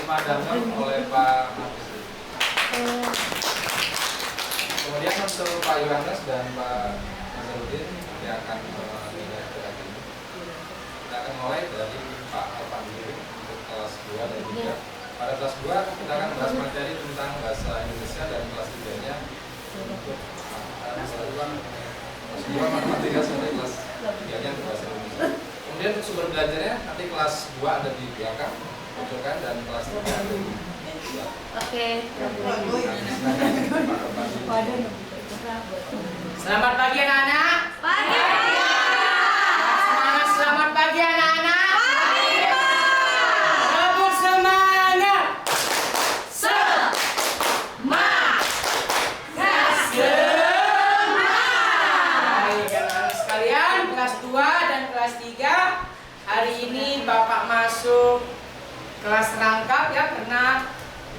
pemadangan oleh Pak Martis. Kemudian untuk Pak Yohanes dan Pak Nazarudin yang akan menilai berat ini. Kita akan mulai dari Pak Alvan dulu untuk kelas 2 dan 3. Pada kelas 2 kita akan bahas materi tentang bahasa Indonesia, dan kelas 3-nya untuk kelas 2 matematika sampai kelas 3-nya untuk bahasa Indonesia. Kemudian untuk sumber belajarnya nanti kelas 2 ada di belakang pojokan dan kelas 3 ada di belakang. Oke. Selamat pagi anak-anak. Pagi. Semangat, selamat pagi anak-anak. Rebut semangat. Semangat. Baik anak-anak sekalian, kelas 2 dan kelas 3 hari ini Bapak masuk kelas rangkap ya, karena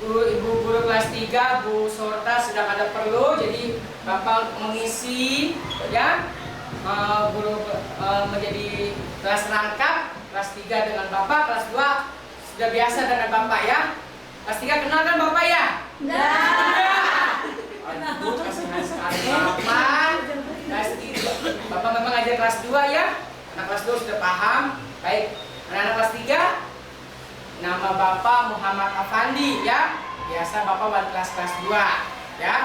Ibu guru kelas 3 Bu Sorta sedang ada perlu, jadi Bapak mengisi ya menjadi kelas rangkap kelas 3 dengan Bapak. Kelas 2 sudah biasa dengan Bapak ya. Kelas 3 kenal kan Bapak ya? Aduh, kasihan sekali Bapak. Kelas 3 Bapak memang ajar kelas 2 ya. Anak kelas 2 sudah paham. Baik, anak-anak kelas 3, nama Bapak Muhammad Afandi ya. Biasa Bapak wali kelas 2 ya.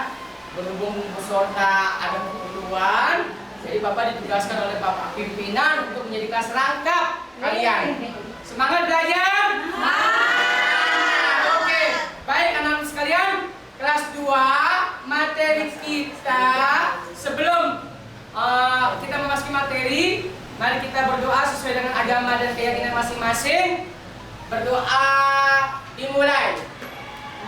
Berhubung Bu Sorta ada keperluan, jadi Bapak ditugaskan oleh Bapak pimpinan untuk menjadi kelas rangkap kalian. Semangat belajar? Oke, baik anak-anak sekalian, kelas 2 materi kita sebelum kita memasuki materi, mari kita berdoa sesuai dengan agama dan keyakinan masing-masing. Berdoa dimulai.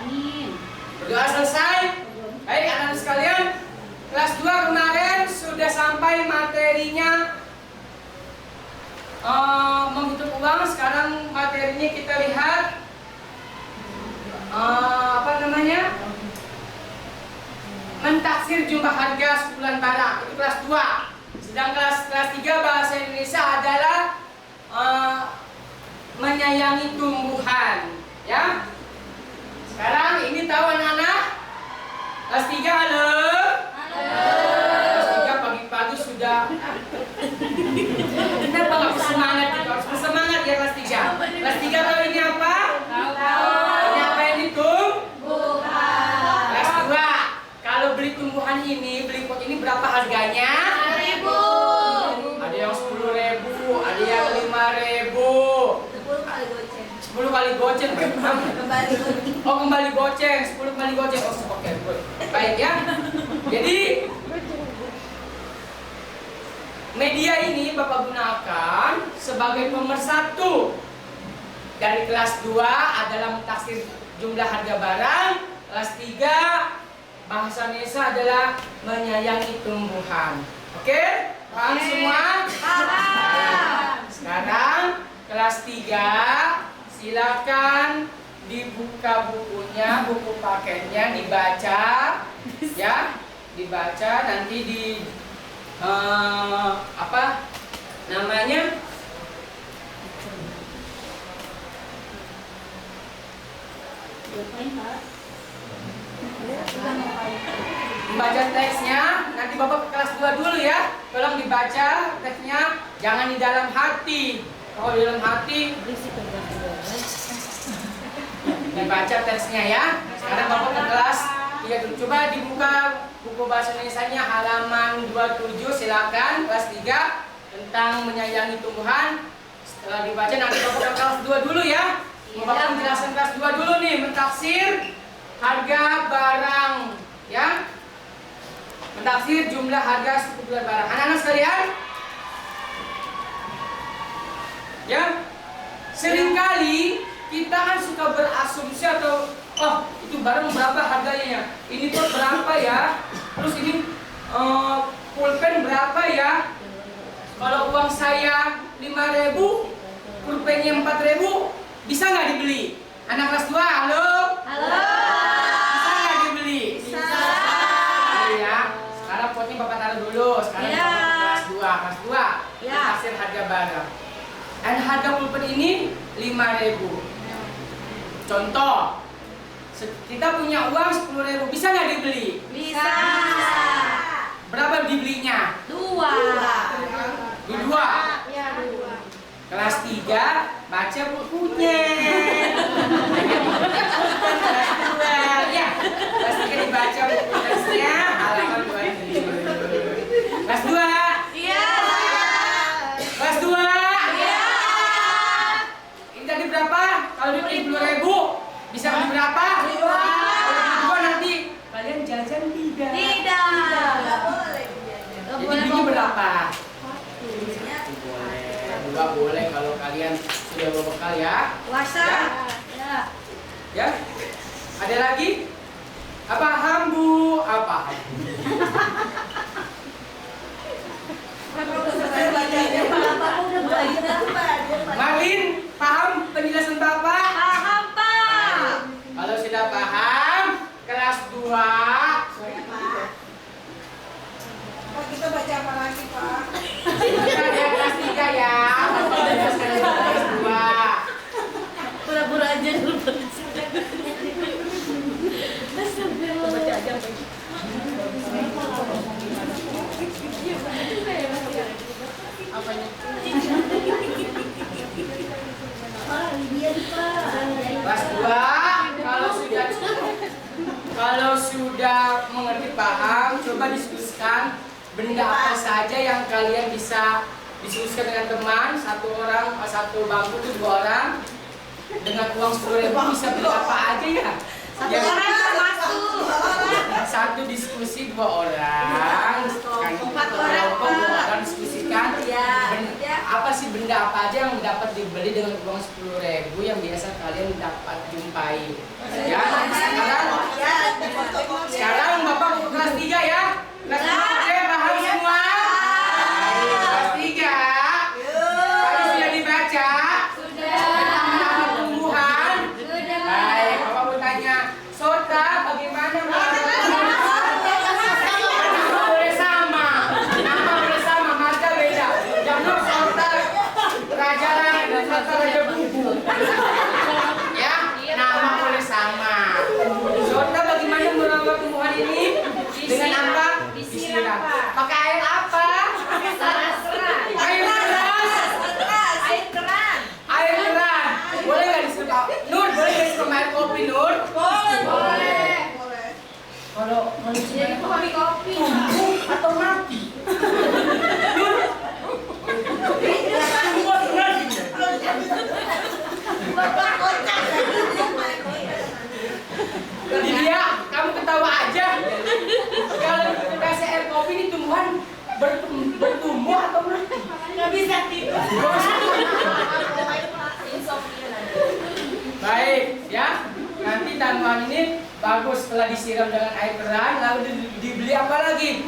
Amin. Berdoa selesai. Baik anak-anak sekalian, kelas 2 kemarin sudah sampai materinya menghitung uang. Sekarang materinya kita lihat mentaksir jumlah harga sebulan barang. Itu kelas 2. Sedang kelas 3 bahasa Indonesia adalah menyayangi tumbuhan ya. Sekarang ini tahu anak-anak kelas 3 halo? Kelas 3 pagi-pagi sudah kenapa nggak bersemangat gitu? Harus bersemangat ya kelas 3. Kelas 3 tahu ini apa? Tahu. Ini apa yang tumbuhan? Kelas 2 kalau beli tumbuhan ini, beli pot ini berapa harganya? 10.000. Ada yang 10.000, ada yang 5.000. 10 kali goceng. Oh, kembali goceng, 10 kali goceng. Oh, oke, good. Baik ya. Jadi media ini Bapak gunakan sebagai pemersatu. Dari kelas 2 adalah mentaksir jumlah harga barang, kelas 3 bahasa Indonesia adalah menyayangi tumbuhan. Oke? Paham semua? Paham. Sekarang kelas 3 silakan dibuka bukunya, buku paketnya dibaca ya, dibaca nanti di apa namanya baca teksnya. Nanti Bapak ke kelas 2 dulu ya, tolong dibaca teksnya, jangan di dalam hati. Kalau di dalam hati dibaca teksnya ya. Sekarang Bapak ke kelas 3 dulu. Coba dibuka buku bahasa Indonesianya halaman 27, silakan kelas 3 tentang menyayangi tumbuhan. Setelah dibaca nanti Bapak ke kelas 2 dulu ya. Bapak menjelaskan kelas 2 dulu nih, mentaksir harga barang ya. Mentaksir jumlah harga sebulan barang. Anak-anak sekalian, ya, seringkali kita kan suka berasumsi atau itu barang berapa harganya, ini tuh berapa ya, terus ini pulpen berapa ya, kalau uang saya 5.000 pulpennya 4.000 bisa nggak dibeli? Anak kelas 2 halo? Halo. Bisa nggak dibeli? Bisa. Ya, sekarang potnya Bapak taruh dulu. Sekarang Ya. Bapak kelas 2 Ya. hasil harga barang. Dan harga pulpen ini 5.000. Contoh, kita punya uang 10.000, bisa nggak dibeli? Bisa. Berapa dibelinya? 2. Dua. Ya, 2. Kelas 3 baca bukunya. Kelas 2 ya. Kelas 3 dibaca buku teksnya halaman 27. Kelas 2. Iya. Kelas 2. Iya. Ini tadi berapa? Kalau dibeli 10.000 bisa beli berapa? 2. Kalau beli 2 nanti kalian jajan tidak. Tidak. Jadi belinya berapa? Boleh. 2 boleh kalau kalian sudah berbekal ya. Puasa. Ya. Ya. Ada lagi? Paham Bu? Apa? Marlin, paham penjelasan Bapak? Paham, Pak. Kalau sudah paham, kelas 2. Kita baca apa lagi, Pak? Kita lihat kelas 3 ya. Bapak udah sekarang kelas 2. Pura-pura aja dulu. Baca aja. Apanya? Kelas 2, kalau sudah mengerti paham, coba diskusikan benda apa saja yang kalian bisa diskusikan dengan teman, satu orang, satu bangku itu 2 orang, dengan uang 10.000 bisa beli apa aja ya? Satu Ya, orang termasuk. satu diskusi 2 orang, kan 4 orang, kelompok 2 Pak. orang diskusikan Ya. apa sih benda apa aja yang dapat dibeli dengan uang 10.000 yang biasa kalian dapat jumpai. Ya, sekarang Bapak mau ke kelas 3 ya. Kelas 3 oke, paham semua? Baik, kelas 3. Tadi sudah dibaca? Sudah. Nama tumbuhan. Sudah. Baik, Bapak mau tanya, Sota bagaimana nama boleh sama, nama boleh sama, marga beda. Jangan Sota Raja Langit dan Sota Raja Bubu. Ya, nama boleh sama. Sota bagaimana merawat tumbuhan ini? Dengan apa? Disiram, Pak. Pakai air apa? Serat. Air keras. Air keran. Air keran. Boleh nggak disiram? Nur, boleh nggak disiram air kopi, Nur? Boleh. Kalau Jadi kopi-kopi. tumbuh atau mati? Nur, tumbuh atau mati? Dia, kamu ketawa aja. Kalau kita kasih air kopi ini tumbuhan bertumbuh atau mati? Nggak bisa tidur. Baik, ya. Nanti tanaman ini bagus setelah disiram dengan air keran, lalu dibeli apa lagi?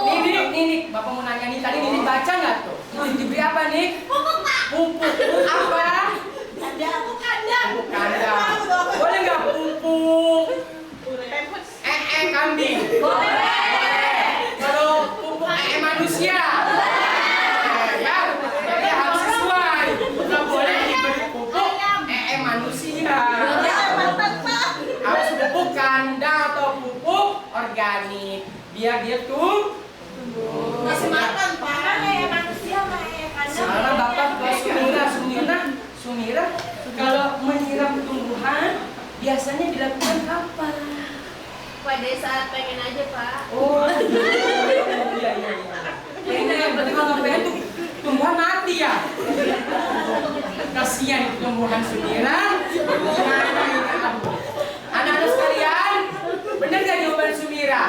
Nih, Bapak mau nanya nih, tadi Nini baca nggak tuh? Dibeli apa nih? Pupuk. Apa? Pupuk kandang. Boleh nggak pupuk? Kambing. Boleh. Kalau pupuk manusia. Ya, jadi harus sesuai. Nggak boleh diberi pupuk manusia. Harus pupuk kandang atau pupuk organik. Biar dia tumbuh. Kasih makan, Pak. Salah Bapak ke Sumira, kalau menyiram tumbuhan biasanya dilakukan kapan? Pada saat pengen aja, Pak. Oh, iya. Ini berarti kalau pengen tuh tumbuhan mati ya? Kasihan itu tumbuhan Sumira. Gimana ini? Anak-anak sekalian, benar nggak jawaban Sumira?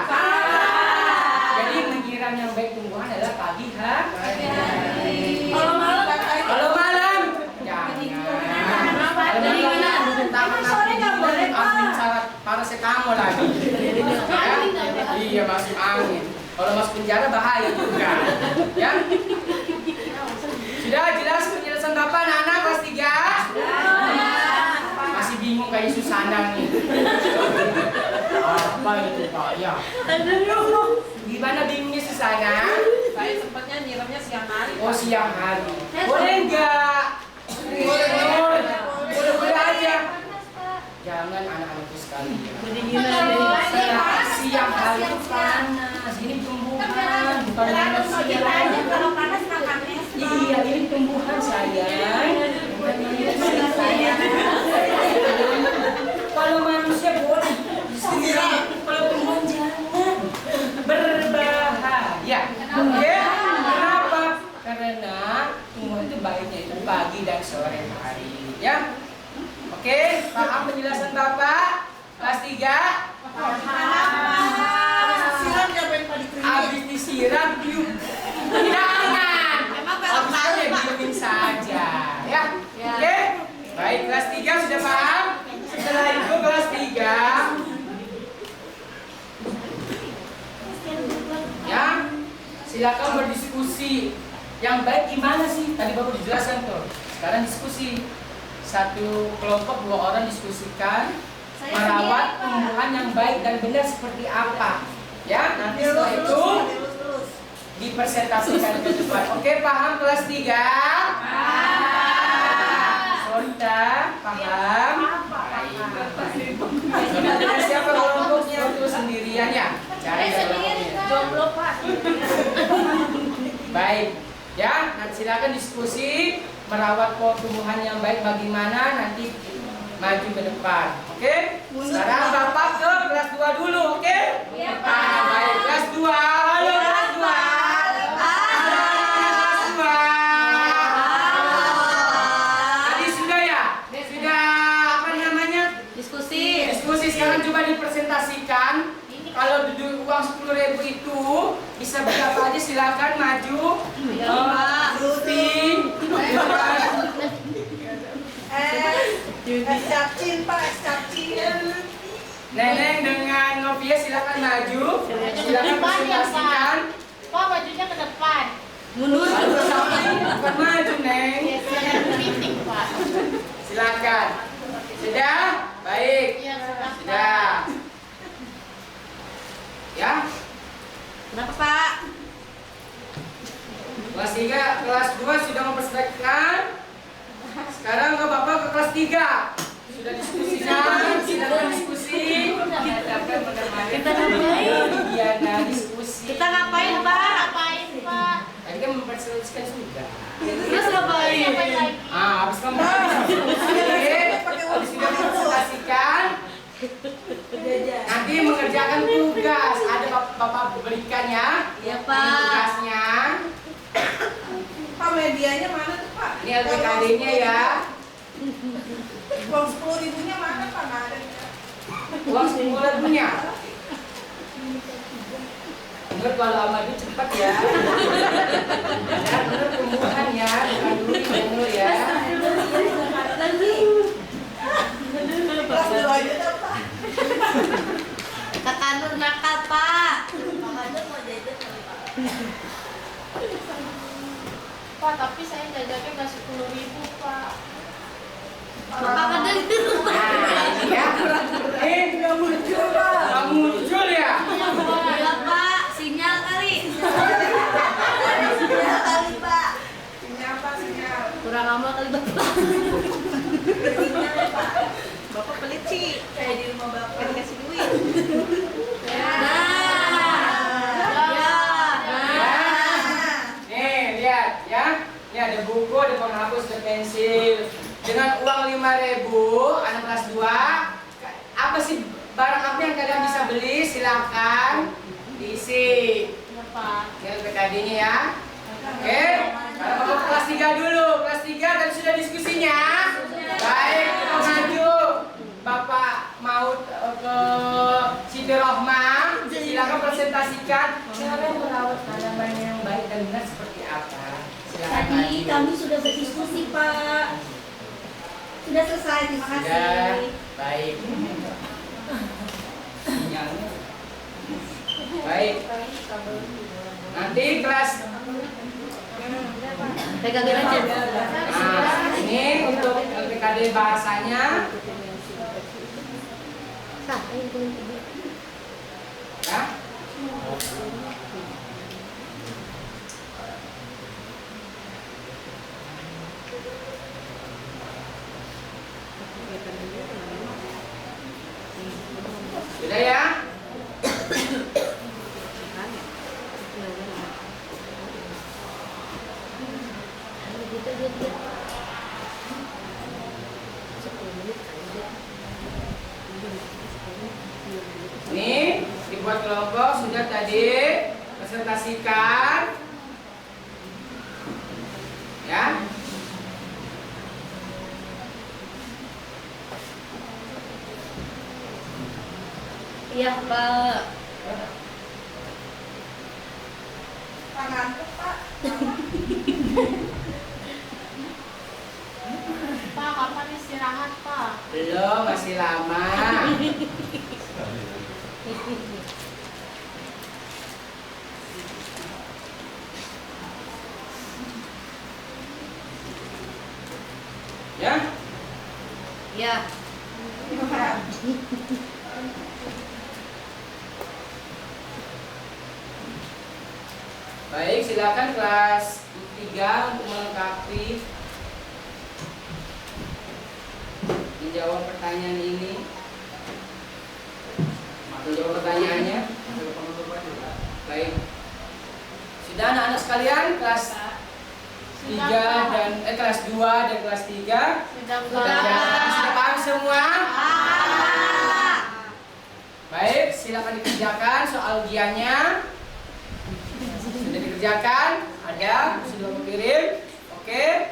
Jadi menyiram yang baik tumbuhan adalah pagi hari. Kalau malam, jangan. Kalau malam, tangan sore nggak boleh, syarat paracetamol lagi. Ya? Iya, masuk angin. Kalau masuk penjara bahaya juga. Ya? Sudah jelas penjelasan Bapak anak-anak kelas 3? Masih bingung kayak Susana nih. Apa itu Pak? Ya. Gimana bingungnya Susana? Saya sempatnya nyiramnya siang hari. Oh, siang hari. Boleh enggak? Boleh aja. Jangan anak-anakku sekalian. Kedinginan. Siang hari itu panas. Ini tumbuhan, bukan manusia. Kalau panas makannya. Iya, ini tumbuhan sayang. Kalau manusia boleh disiram, kalau tumbuhan jangan. Berbahaya. Oke? Kenapa? Karena tumbuhan itu baiknya itu pagi dan sore hari. Ya? Oke, paham penjelasan Bapak? Kelas 3? Siram diapain Pak dikritik? Habis disiram, jangan. Habis itu ya diemin saja, ya. Oke? Baik, kelas 3 sudah paham? Setelah itu kelas 3 ya, silakan berdiskusi. Yang baik gimana sih? Tadi Bapak dijelaskan tuh. Sekarang diskusi. Satu kelompok 2 orang diskusikan merawat tumbuhan yang baik dan benar seperti apa. Ya, nanti setelah itu dipresentasikan ke depan. Oke, paham kelas 3? Sonta, paham? Dengan siapa kelompoknya itu sendirian ya? Cari kelompoknya. Jomblo Pak. Baik, ya. Nanti silakan diskusi merawat tumbuhan yang baik bagaimana nanti maju ke depan. Oke? Sekarang Bapak ke kelas 2 dulu, oke? Iya, Pak. Baik, kelas 2. Halo kelas 2. Halo kelas 2. Tadi sudah ya? Sudah apa namanya? Diskusi. Diskusi sekarang coba dipresentasikan. Kalau uang 10.000 itu bisa berapa aja, silakan maju. Rutin. Es capcin Pak, es capcin. Neneng dengan Novia silakan maju. Silakan presentasikan. Pak, majunya ke depan. Mundur. Bukan maju, Neng. Meeting, Pak. Silakan. Sudah? Baik. Iya, Sudah. Ya. Kenapa, Pak? Kelas 3, kelas 2 sudah mempersiapkan. Sekarang ke Bapak ke kelas 3. Sudah diskusikan, silakan diskusi. Kita ngapain? Iya, nah diskusi. Kita ngapain, Pak? Ngapain, Pak? Tadi kan mempersiapkan sudah. Terus ngapain? Ngapain lagi? Habis kamu habis sudah mempresentasikan, nanti mengerjakan tugas. Ada Bapak berikan ya. Iya, Pak. Tugasnya. Pak, medianya mana tuh Pak? Ini LPKD-nya ya. Uang 10.000-nya mana Pak? Nggak ada. Uang 10.000-nya. Bener kalau sama dia cepat ya. Ya, bener tumbuhan ya, bukan duit bener ya. Kelas 2 aja dah Pak. Kakak Nur nakal, Pak. Kakak Nur mau jajan kali, Pak. Pak, tapi saya jajannya nggak 10.000, Pak. Kakak Nur. Nah, ya. Nggak muncul Pak. Nggak muncul ya. Iya, Pak. Sinyal kali. Sinyal kali Pak. Sinyal Pak, sinyal. Kurang amal kali, Bapak. Sinyal ya Pak. Bapak pelit sih. Kayak di rumah Bapak dikasih duit. Nih, lihat ya. Ini ada buku, ada penghapus, ada pensil. Dengan uang 5.000, anak kelas 2, apa sih barang apa yang kalian bisa beli? Silakan diisi. Ini LPKD-nya ya. Oke, sekarang Bapak ke kelas 3 dulu. Kelas 3 tadi sudah diskusinya. Baik, kita maju. Bapak mau ke Siti Rohmah, silakan presentasikan cara merawat tanaman yang baik dan benar seperti apa. Silakan Tadi maju. kami sudah berdiskusi Pak. Sudah selesai, terima Sudah, kasih. baik. Sinyalnya. Baik. Nanti kelas. Pegangin aja. Nah, ini untuk LPKD bahasanya. Ya. dipresentasikan. Ya. Iya Pak. Pak ngantuk, Pak. Pak, kapan istirahat Pak? Belum, masih lama. Ya. Iya. Baik, silakan kelas 3 untuk melengkapi menjawab pertanyaan ini. Menjawab pertanyaannya. Baik. Sudah anak-anak sekalian kelas 3 dan kelas 2 dan kelas 3 sudah paham semua? Baik, silakan dikerjakan soal ujiannya. Sudah dikerjakan? Ada? Sudah mengirim? Oke.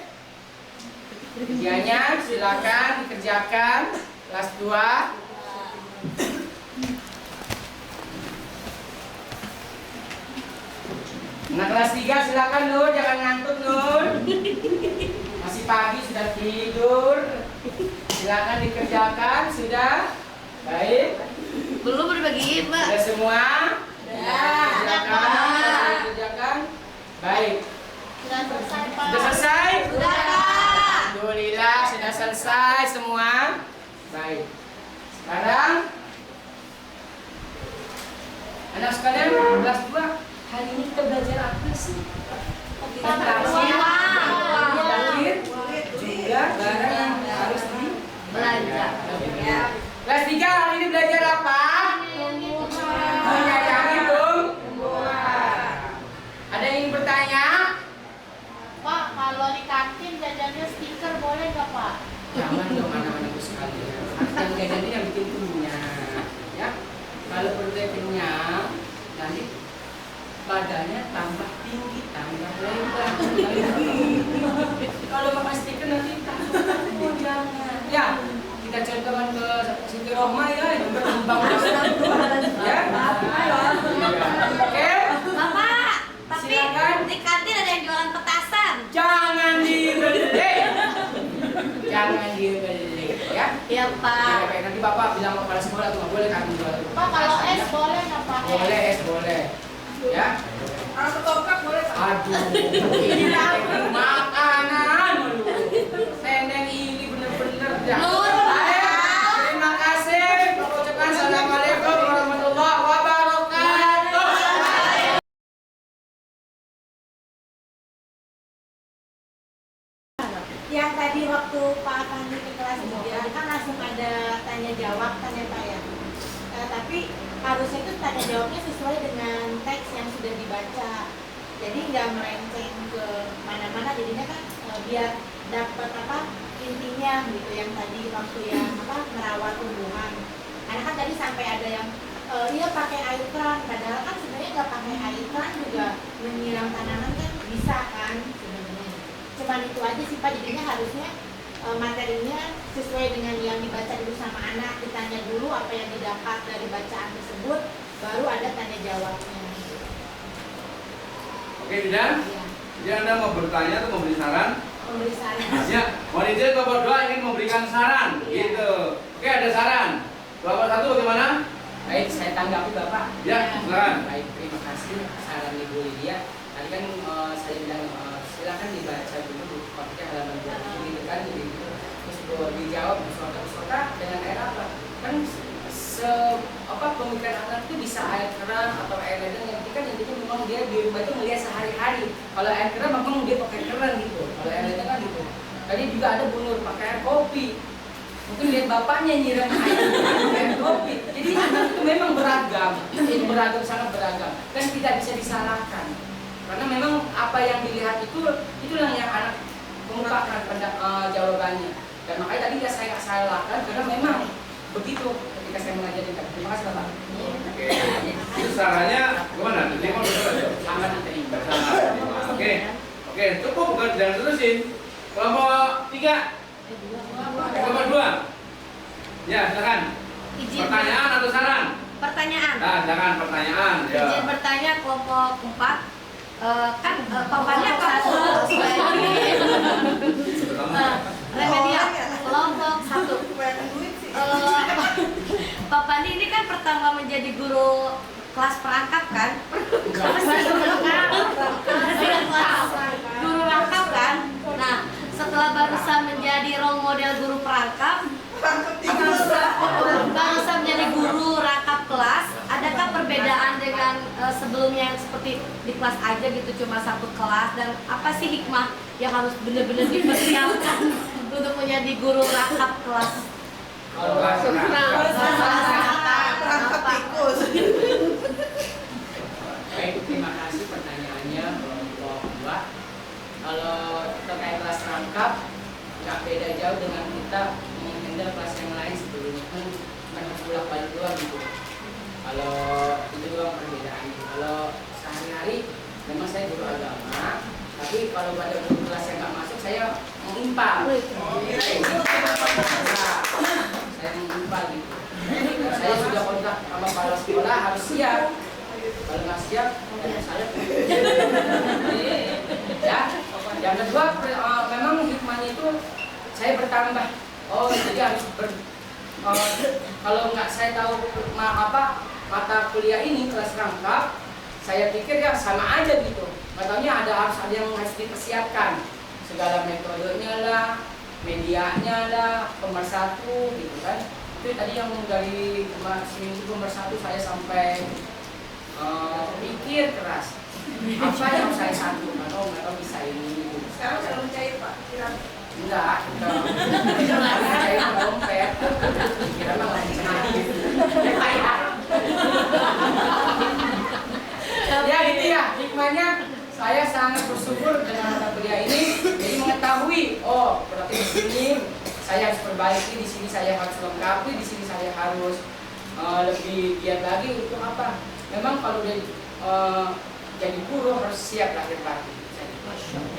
Ujiannya silakan dikerjakan kelas 2. Nah, kelas 3 silakan Nur, jangan ngantuk Nur. Masih pagi sudah tidur. Silakan dikerjakan, sudah. Baik. Belum berbagi Pak. Sudah semua? Silakan dikerjakan. Baik. Sudah selesai Pak. Sudah selesai? Sudah Pak. Alhamdulillah sudah selesai semua. Baik. Sekarang anak sekalian kelas 2, hari ini kita belajar apa sih? Kita belajar juga barang yang harus Belajar. ya. Kelas 3 hari ini belajar apa? Menyayangi tumbuhan. Ada yang ingin bertanya? Pak, kalau di kantin jajannya stiker boleh nggak Pak? Jangan dong anak-anakku sekalian. Yang jajan ini yang bikin kenyang, ya. Kalau perutnya kenyang, nanti badannya tambah tinggi, tambah lebar. Kalau makan stiker nanti takut, jangan. Ya, kita contohkan ke Siti Rohma ya, itu berkembang ya. Oke. Bapak, tapi Silakan. di kantin ada yang jualan petasan. Jangan dibeli. Jangan dibeli, ya. Iya Pak. Baik, nanti Bapak bilang ke kepala sekolah tuh nggak boleh kami jual. Pak, kalau es boleh nggak Pak? Boleh, es boleh. Ya. Kalau ketoprak boleh, Pak. Aduh, ini teknik makanan lu. Neneng ini bener-bener dah. Baik, terima kasih. Ucapkan assalamualaikum warahmatullahi wabarakatuh. Yang tadi waktu Pak Fandi ke kelas 3 kan langsung ada tanya jawab kan ya Pak ya. Tapi harusnya itu tanya jawabnya sesuai dengan teks yang sudah dibaca. Jadi nggak melenceng ke mana-mana, jadinya kan biar dapat apa intinya gitu, yang tadi waktu yang apa merawat tumbuhan. Karena kan tadi sampai ada yang iya pakai air keran, padahal kan sebenarnya nggak pakai air keran juga menyiram tanaman kan bisa kan sebenarnya. Cuman itu aja sih Pak, jadinya harusnya materinya sesuai dengan yang dibaca dulu sama anak, ditanya dulu apa yang didapat dari bacaan tersebut, baru ada tanya jawabnya. Oke, tidak? Iya, Jadi Anda mau bertanya atau memberi saran? memberi saran. Ya, monitor nomor 2 ingin memberikan saran, Iya. gitu. Oke, ada saran. Bapak 1 bagaimana? Baik, saya tanggapi Bapak. Ya, silakan. Baik, terima kasih saran Ibu Lydia. Tadi kan saya bilang silakan dibaca dulu pakai halaman 20 gitu kan, gitu. Terus dijawab bersota dengan air apa? Kan pemikiran anak itu bisa air keran atau air ledeng, yang penting kan intinya memang dia di rumah itu melihat sehari-hari. Kalau air keran memang dia pakai keran gitu. Kalau air ledeng kan gitu. Tadi juga ada Bu Nur pakai air kopi. Mungkin lihat bapaknya nyiram air kopi. Jadi anak itu memang beragam, beragam, sangat beragam, dan tidak bisa disalahkan. Karena memang apa yang dilihat itulah yang anak mengungkapkan pada jawabannya. Dan makanya tadi ya saya nggak salahkan karena memang begitu ketika saya mengajarkan. Terima kasih Bapak. Oke. Itu sarannya gimana? Diterima betul? Sangat diterima. Oke, oke, cukup kan? Jangan terusin. Kelompok 3, kelompok 2. Ya, silakan. Izin. Pertanyaan atau saran? Pertanyaan. Nah, silakan pertanyaan. Ya. Izin bertanya kelompok 4. Kan papannya kamu remedial kelompok 1. Kebanyakan duit sih. Papani ini kan pertama menjadi guru kelas perangkap kan? Apa sih guru rangkap kan? Nah, setelah barusan menjadi role model guru perangkap, barusan menjadi guru rangkap kelas, adakah perbedaan dengan sebelumnya yang seperti di kelas aja gitu cuma satu kelas, dan apa sih hikmah yang harus benar-benar dipersiapkan untuk menjadi guru rangkap kelas? Perangkap tikus. Baik, terima kasih pertanyaannya kelompok 2. Kalau terkait kelas rangkap, nggak beda jauh dengan kita menghandle kelas yang lain sebelumnya kan bolak balik doang gitu. Kalau itu doang perbedaannya. Kalau sehari-hari memang saya guru agama, tapi kalau pada guru kelas yang nggak masuk saya mengimpal. Saya mengimpal gitu. Saya sudah kontak sama kepala sekolah harus siap. Kalau nggak siap, ya saya. Ya, yang kedua memang hikmahnya itu saya bertambah. Oh, jadi harus kalau nggak saya tahu mata kuliah ini kelas rangkap, saya pikir ya sama aja gitu. Katanya harus ada yang harus dipersiapkan, segala metodenya lah, medianya lah, pemersatu gitu kan. Itu tadi yang dari seminggu pemersatu saya sampai pikir keras apa yang saya satukan. Oh, mereka bisa ini. Sekarang sudah mencair Pak. Enggak, saya dompet. Kira mah lagi ya gitu ya, hikmahnya saya sangat bersyukur dengan mata kuliah ini. Jadi mengetahui, oh berarti di sini saya harus perbaiki, di sini saya harus lengkapi, di sini saya harus lebih giat lagi untuk apa? Memang kalau udah jadi guru harus siap lahir batin.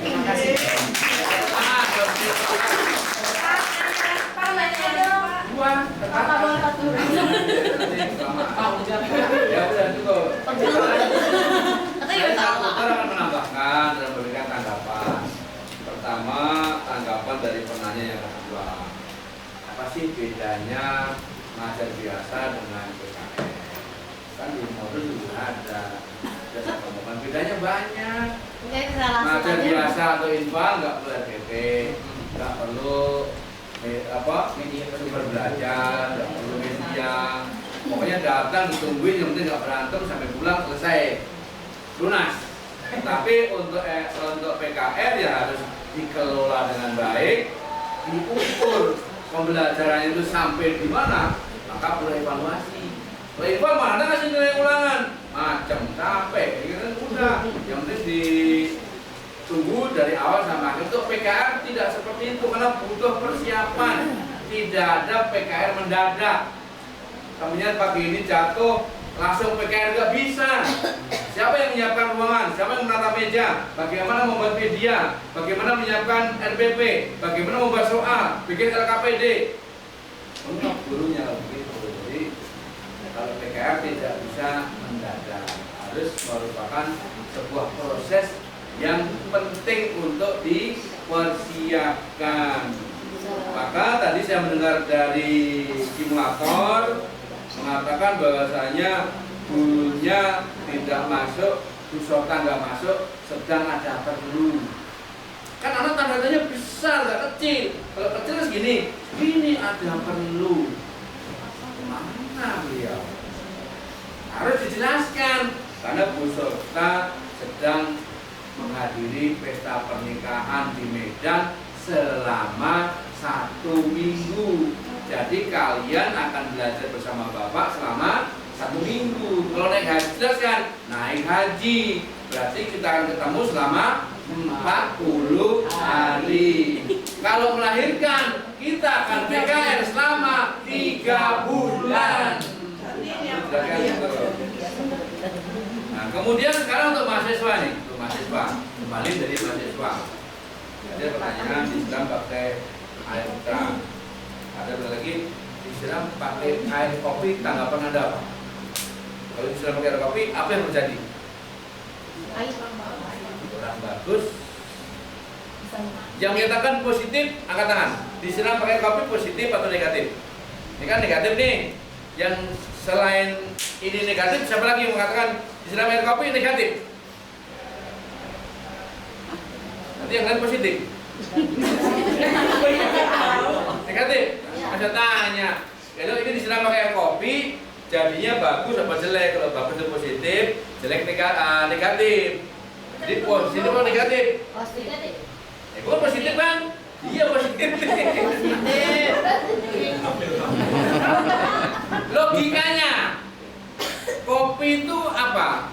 Terima kasih. Dua, Apa boleh satu? Ya udah cukup. Atau ya tahu lah. Saya akan menambahkan dan memberikan tanggapan. Pertama, tanggapan dari penanya yang kedua. Apa sih bedanya ngajar biasa dengan PKN? Kan di modul juga ada. Jasa pembukaan bedanya banyak. Mungkin salah Ngajar satunya. biasa atau infal nggak perlu RPP, nggak perlu media sumber belajar, nggak perlu media. Pokoknya datang ditungguin, yang penting nggak berantem sampai pulang selesai lunas. Tapi untuk PKR ya harus dikelola dengan baik, diukur pembelajarannya itu sampai di mana, maka perlu evaluasi. Kalau evaluasi mana ngasih nilai ulangan, macam capek, kan udah. Yang penting ditunggu dari awal sampai akhir. Untuk PKR tidak seperti itu karena butuh persiapan. Tidak ada PKR mendadak. Kaminya pagi ini jatuh langsung PKR nggak bisa. Siapa yang menyiapkan ruangan? Siapa yang menata meja? Bagaimana membuat media? Bagaimana menyiapkan RPP? Bagaimana membuat soal? Bikin LKPD? Untuk gurunya begitu. Jadi kalau PKR tidak bisa mendadak, harus merupakan sebuah proses yang penting untuk dipersiapkan. Maka tadi saya mendengar dari simulator mengatakan bahwasanya gurunya tidak masuk, Busotan nggak masuk, sedang ada perlu. Kan anak tanda tanya besar, nggak kecil. Kalau kecil segini, ini ada perlu. Mana beliau? Harus dijelaskan karena Busota sedang menghadiri pesta pernikahan di Medan selama 1 minggu. Jadi kalian akan belajar bersama Bapak selama 1 minggu. Kalau naik haji, jelaskan naik haji. Berarti kita akan ketemu selama 40 hari. Kalau melahirkan, kita akan PKR selama 3 bulan. Berarti ini yang kemudian sekarang untuk mahasiswa nih, untuk mahasiswa kembali dari mahasiswa. Ada pertanyaan disiram pakai air terang. Ada lagi disiram pakai air kopi, tanggapan Anda apa? Kalau disiram pakai air kopi, apa yang terjadi? Kurang bagus. Yang menyatakan positif, angkat tangan. Disiram pakai kopi positif atau negatif? Ini kan negatif nih. Yang selain ini negatif, siapa lagi yang mengatakan disiram air kopi negatif? Nanti yang lain positif. Negatif. Saya tanya. Kalau ini disiram pakai air kopi, jadinya bagus apa jelek? Kalau bagus itu positif, jelek negatif. Jadi positif atau negatif? Positif. Bukan positif kan? Iya positif. Logikanya, kopi itu apa?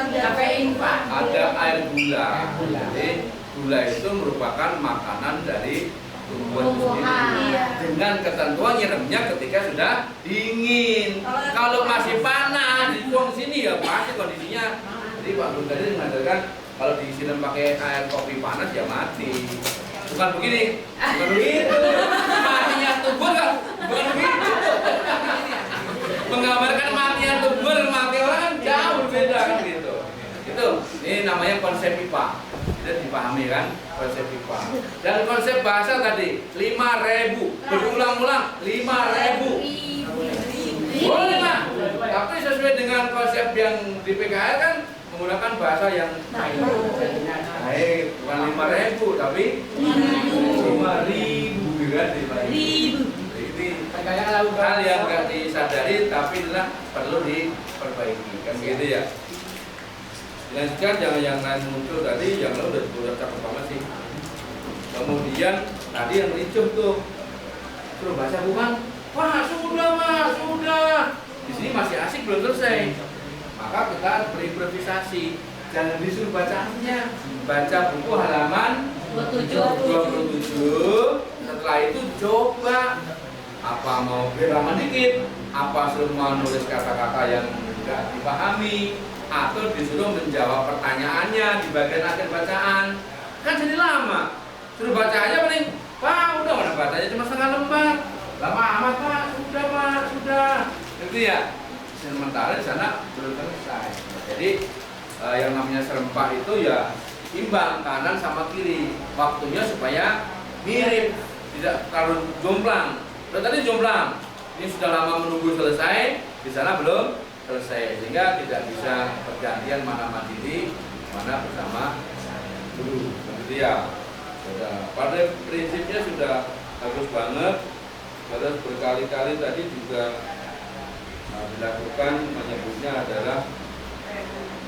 Kafein, Pak. Ada air gula. Jadi gula itu merupakan makanan dari tumbuhan itu sendiri. Dengan ketentuan nyiramnya ketika sudah dingin. Kalau masih panas, dibuang sini ya pasti kondisinya. Jadi Pak Guru tadi mengatakan kalau disiram pakai air kopi panas ya mati. Bukan begini, bukan begitu. Matinya tumbuh kan? Bukan begitu. Menggambarkan matinya tumbuh dan mati orang kan jauh berbeda kan gitu. Itu, ini namanya konsep IPA. Tidak dipahami kan konsep IPA. Dan konsep bahasa tadi 5.000 berulang-ulang 5.000. Boleh Pak. Tapi sesuai dengan konsep yang di PKR kan menggunakan bahasa yang baik, bukan 5.000 tapi 5.000 kan 5.000. Ini hal yang nggak disadari tapi adalah perlu diperbaiki kan gitu ya. Dilanjutkan jangan yang lain muncul tadi, yang lalu udah cakep banget sih. Kemudian tadi yang ricuh tuh suruh baca bukan? Wah sudah mas, sudah. Di sini masih asik belum selesai. Maka kita berimprovisasi. Jangan disuruh bacaannya. Baca buku halaman 27. Setelah itu coba apa mau beraman dikit, apa semua nulis kata-kata yang tidak dipahami, atau disuruh menjawab pertanyaannya di bagian akhir bacaan. Kan jadi lama. Suruh baca aja paling, Pak udah mana bacanya cuma setengah lembar. Lama amat Pak, sudah Pak, sudah. Gitu ya. Sementara di sana belum selesai. Jadi yang namanya serempak itu ya imbang kanan sama kiri. Waktunya supaya mirip, tidak terlalu jomplang. Udah tadi jomplang. Ini sudah lama menunggu selesai, di sana belum selesai, sehingga tidak bisa pergantian mana mandiri, mana bersama guru. Begitu ya. Sudah. Pada prinsipnya sudah bagus banget. Terus berkali-kali tadi juga dilakukan menyebutnya adalah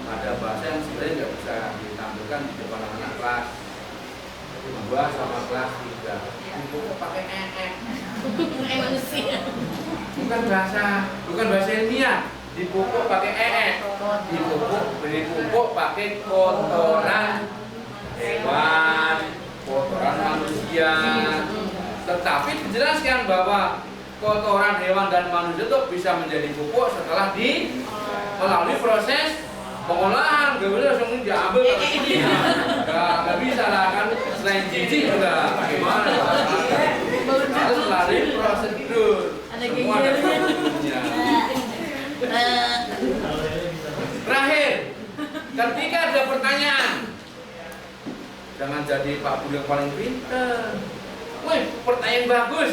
ada bahasa yang sebenarnya nggak bisa ditampilkan di depan anak kelas 2 sama kelas 3. Ibu pakai manusia. bukan bahasa ilmiah. Di pupuk pakai di pupuk pakai kotoran hewan, kotoran manusia. Tetapi dijelaskan bahwa kotoran hewan dan manusia itu bisa menjadi pupuk setelah melalui proses pengolahan. Gak boleh langsung diambil ke sini. Gak bisa lah kan, selain jijik juga bagaimana? Harus melalui prosedur. Semua ada prosedurnya. Terakhir, ketika ada pertanyaan, jangan jadi Pak Guru yang paling pintar. Wih, pertanyaan bagus.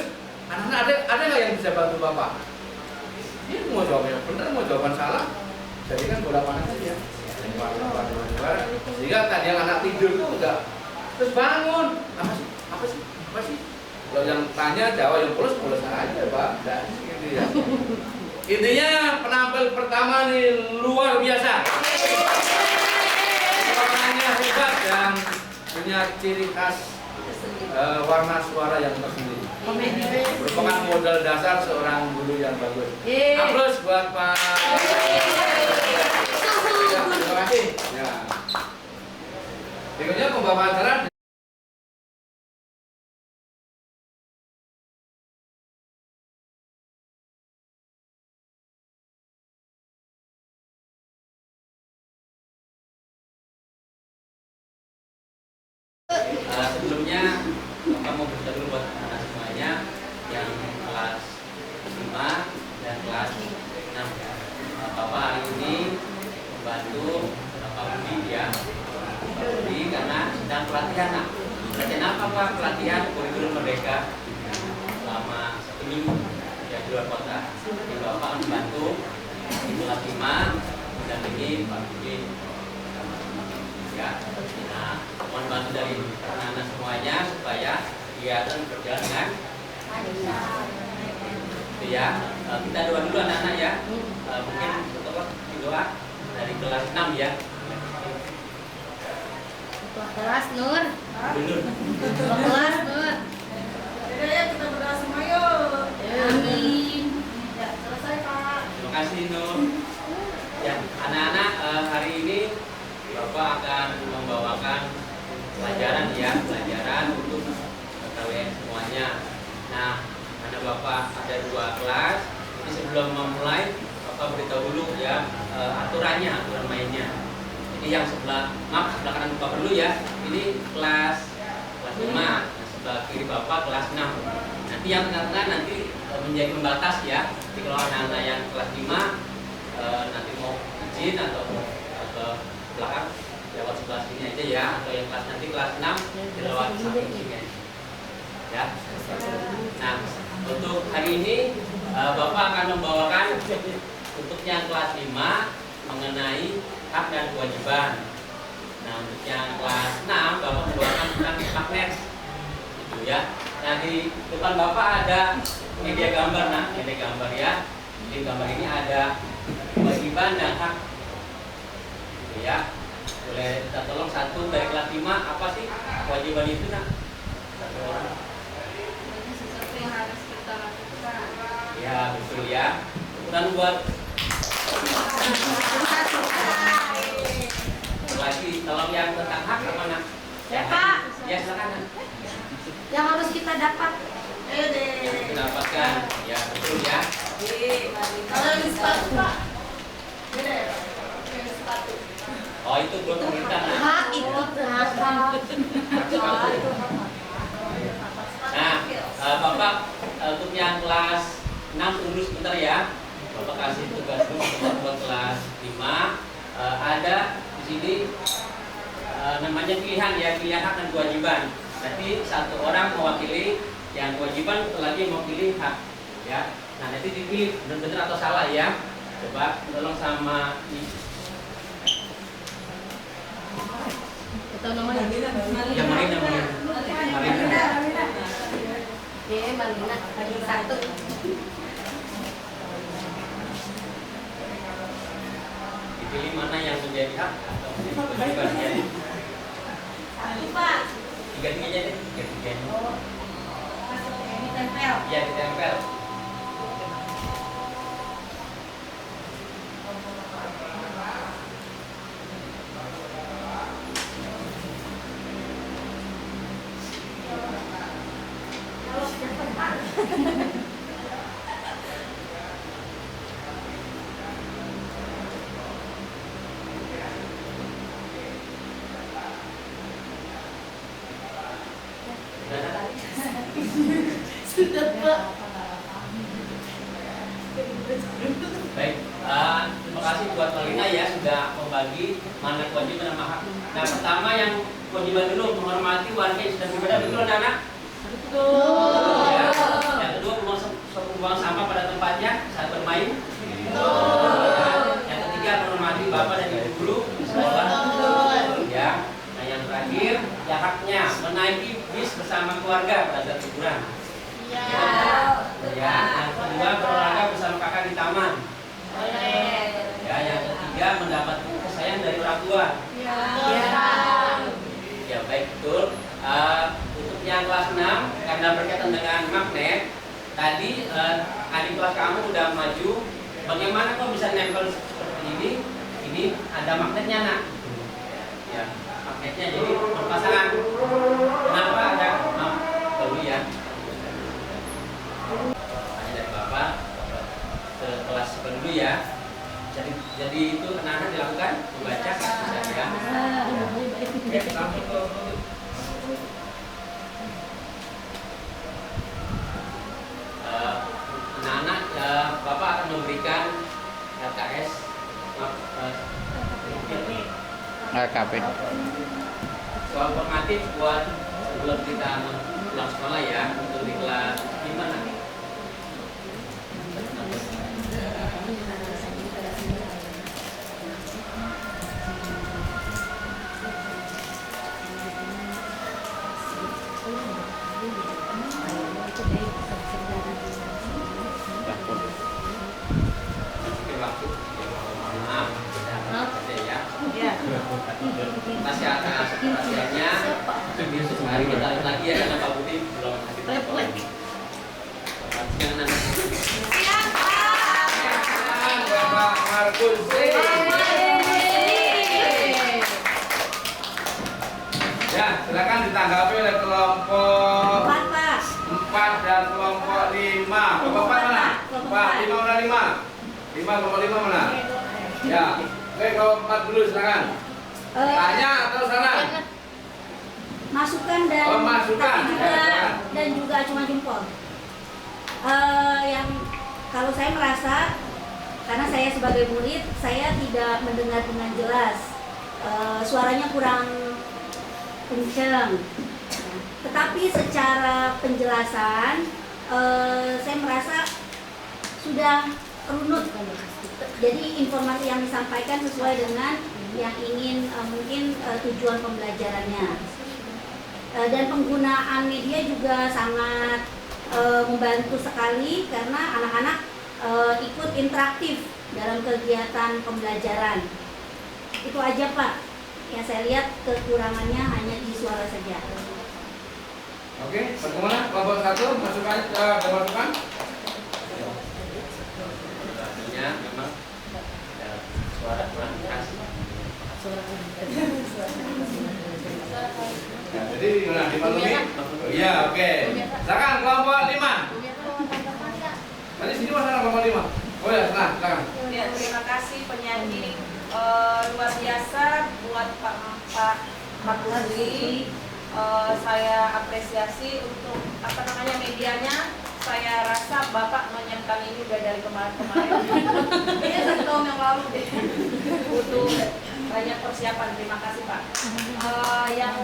Anak-anak ada nggak yang bisa bantu Bapak? Ini mau jawab yang benar, mau jawaban salah. Jadi kan bola panas saja. Sehingga tadi yang anak tidur tuh udah terus bangun. Apa sih? Kalau yang tanya jawab yang polos aja Pak. Dan gitu ya. Intinya penampil pertama nih luar biasa. Suaranya hebat dan punya ciri khas warna suara yang tersendiri. Merupakan modal dasar seorang guru yang bagus. Aplaus buat Pak. Terima kasih. Ya. Berikutnya pembawa acara. pelatihan. Nah, pelatihan apa Pak? Pelatihan kurikulum merdeka selama 1 minggu ya di luar kota. Jadi Bapak akan membantu di kelas 5 dan ini Pak Budi ya. Nah, mohon bantu dari anak-anak semuanya supaya kegiatan berjalan dengan itu ya. Kita doa dulu anak-anak ya. Mungkin setelah doa dari kelas 6 ya. Ketua kelas Nur. Benar. Ketua kelas Nur. Ya, kita berdoa semua yuk. Amin. Ya, selesai Pak. Terima kasih Nur. Ya, anak-anak hari ini Bapak akan membawakan pelajaran ya, pelajaran untuk KWN semuanya. Nah, karena Bapak ada 2 kelas, jadi sebelum memulai Bapak beritahu dulu ya aturannya, aturan mainnya. Jadi yang sebelah kanan Bapak dulu ya, ini kelas 5, nah, sebelah kiri Bapak kelas 6. Nanti yang tengah-tengah nanti menjadi pembatas ya. Jadi kalau anak-anak yang kelas 5 nanti mau izin atau ke belakang lewat sebelah sini aja ya, atau yang kelas nanti kelas 6 lewat samping sini aja. Ya. Nah, untuk hari ini Bapak akan membawakan untuk yang kelas 5 mengenai hak dan kewajiban. Nah, untuk yang kelas 6 Bapak membawakan tentang magnet. Gitu ya. Nah, di depan Bapak ada media gambar, nah, media gambar ya. Di gambar ini ada kewajiban dan hak. Gitu ya. Boleh kita tolong satu dari kelas 5 apa sih kewajiban itu nak? Satu orang. Sesuatu yang harus kita lakukan. Ya betul ya. Kemudian buat lagi tolong yang tentang hak apa nak? Ya, Pak. Ya silakan. Nak. Yang harus kita dapat. Ayo deh. Yang kita dapatkan. Ya betul ya. Kalau yang di sepatu Pak. Beda ya Pak? Yang di sepatu. Oh itu buat pemerintah. Nak. Hak itu hak. Nah, Bapak untuk yang kelas 6 tunggu sebentar ya. Bapak kasih tugas dulu buat kelas 5. Ada di sini namanya pilihan ya, pilihan hak dan kewajiban. Nanti satu orang mewakili yang kewajiban, satu lagi mewakili hak ya. Nah nanti dipilih benar-benar atau salah ya. Coba tolong sama Itu namanya yang Marina. Iya, Malina lagi 1. Dipilih mana yang menjadi hak atau menjadi kewajiban ya. Satu Pak. Tiga-tiganya deh, tiga-tiganya. Ditempel. Ya ditempel. Sudah, Pak. Baik, terima kasih buat Malina ya sudah membagi mana kewajiban dan hak. Nah pertama yang kewajiban dulu menghormati warga yang sudah berbeda, betul anak-anak? Betul. Ya. Yang kedua membuang sampah pada tempatnya saat bermain. Ya. Yang ketiga menghormati bapak dan ibu guru di sekolah. Ya. Nah yang terakhir ya haknya menaiki bis bersama keluarga pada saat liburan. Ya. Ya. Yang kedua berolahraga bersama kakak di taman. Boleh. Ya. Yang ketiga mendapat kesayangan dari orang tua. Ya. Ya baik betul. Untuk yang kelas 6 karena berkaitan dengan magnet tadi adik kelas kamu udah maju. Bagaimana kok bisa nempel seperti ini? Ini ada magnetnya nak. Ya magnetnya jadi berpasangan. Kenapa ada? Maaf dulu ya. Tanya dari bapak ke kelas dulu ya. Jadi itu anak-anak dilakukan membaca bisa ya. Ya, kamu tuh. Anak-anak Bapak akan memberikan LKS AKP. soal formatif buat sebelum kita pulang sekolah ya, untuk di kelas 5 nanti. Maaf, ya. Nasihatnya besok hari kita lihat lagi ya, karena Pak Budi belum kasih tahu. Jangan Bapak Markus. Ya, silakan ditanggapi oleh kelompok 4 dan kelompok 5. Kelompok 4 mana? Pak, 5 mana 5? 5 kelompok 5 mana? Ya, oke kelompok 4 dulu silakan. Tanya atau saran? Masukan dan Oh, masukan. tapi juga, Ya, dan juga cuma jempol. Yang kalau saya merasa, karena saya sebagai murid, saya tidak mendengar dengan jelas, suaranya kurang kencang. Tetapi secara penjelasan, saya merasa sudah runut. Jadi informasi yang disampaikan sesuai dengan yang ingin mungkin tujuan pembelajarannya. Dan penggunaan media juga sangat membantu sekali karena anak-anak ikut interaktif dalam kegiatan pembelajaran. Itu aja Pak, yang saya lihat kekurangannya hanya di suara saja. Oke, bagaimana kelompok 1 masukan ada masukan? artinya memang ada suara kurang keras. Ya, jadi gimana dimaklumi? Iya, oke. Silakan kelompok 5. Tadi sini mana kelompok 5? Oh ya, silakan. Ya, terima kasih penyanyi luar biasa buat Pak Budi. Saya apresiasi untuk medianya. Saya rasa Bapak menyiapkan ini udah dari kemarin-kemarin. Ini 1 tahun yang lalu deh. Butuh banyak persiapan. Terima kasih Pak. Yang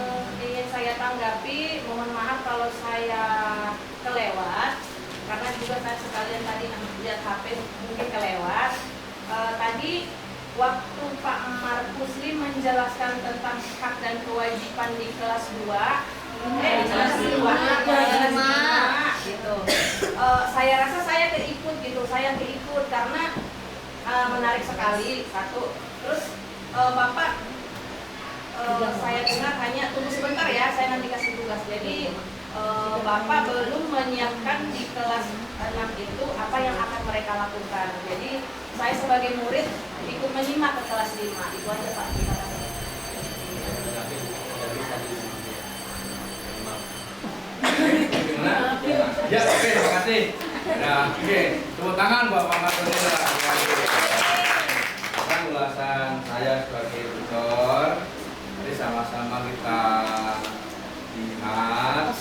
ingin saya tanggapi, mohon maaf kalau saya kelewat, karena juga saya sekalian tadi lihat HP mungkin kelewat. Tadi waktu Pak Markusli menjelaskan tentang hak dan kewajiban di kelas 2, di kelas 2, gitu. Saya rasa saya keikut gitu, karena menarik sekali satu. Terus Bapak saya dengar hanya tunggu sebentar ya, saya nanti kasih tugas. Jadi Bapak belum menyiapkan di kelas 6 itu apa yang akan mereka lakukan. Jadi saya sebagai murid ikut menyimak ke kelas 5. Itu aja Pak, terima kasih. Gimana? Ya, oke, terima kasih. Nah, oke, tepuk tangan buat Pak Markus. Kan ulasan saya sebagai tutor, jadi sama-sama kita lihat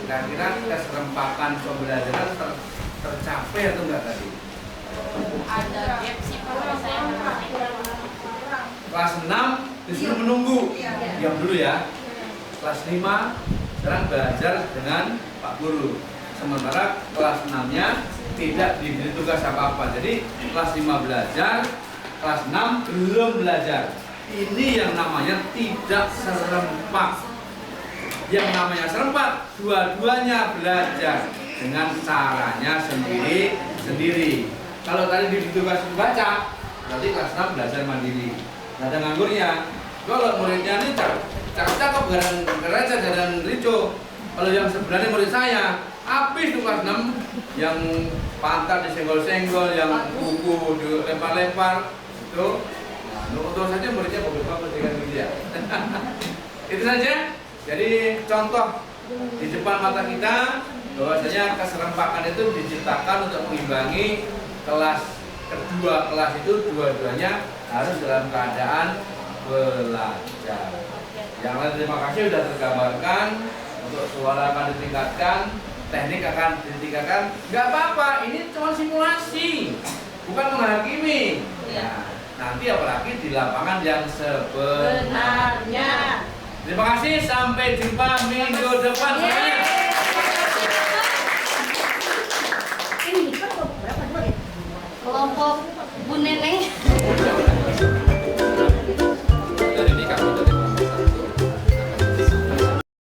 kira-kira keserempakan pembelajaran tercapai atau enggak tadi? Ada gap sih Pak, saya Kelas 6 disuruh menunggu. Diam dulu ya. Kelas 5 sekarang belajar dengan Pak Guru. Sementara kelas 6-nya tidak diberi tugas apa-apa. Jadi kelas 5 belajar, kelas 6 belum belajar. Ini yang namanya tidak serempak. Yang namanya serempak, dua-duanya belajar dengan caranya sendiri-sendiri. Kalau tadi diberi tugas membaca, berarti kelas 6 belajar mandiri. Nah, ada nganggurnya. Kalau muridnya ini cakep-cakep Garaja dan Rico. Kalau yang sebenarnya murid saya, habis tuh kelas 6 yang pantat disenggol-senggol, yang buku dilempar-lempar itu. Nah, untuk saja muridnya bagus-bagus dengan dia. Itu saja. Jadi contoh di depan mata kita bahwasanya keserempakan itu diciptakan untuk mengimbangi kelas kedua. Kelas itu dua-duanya harus dalam keadaan belajar. Yang lain terima kasih sudah tergambarkan. Untuk suara akan ditingkatkan, teknik akan ditingkatkan. Nggak apa-apa, ini cuma simulasi, bukan menghakimi. Ya, nanti apalagi di lapangan yang sebenarnya. Terima kasih, sampai jumpa minggu depan semuanya. Ini kan kelompok berapa dulu ya? Kelompok Bu Nenek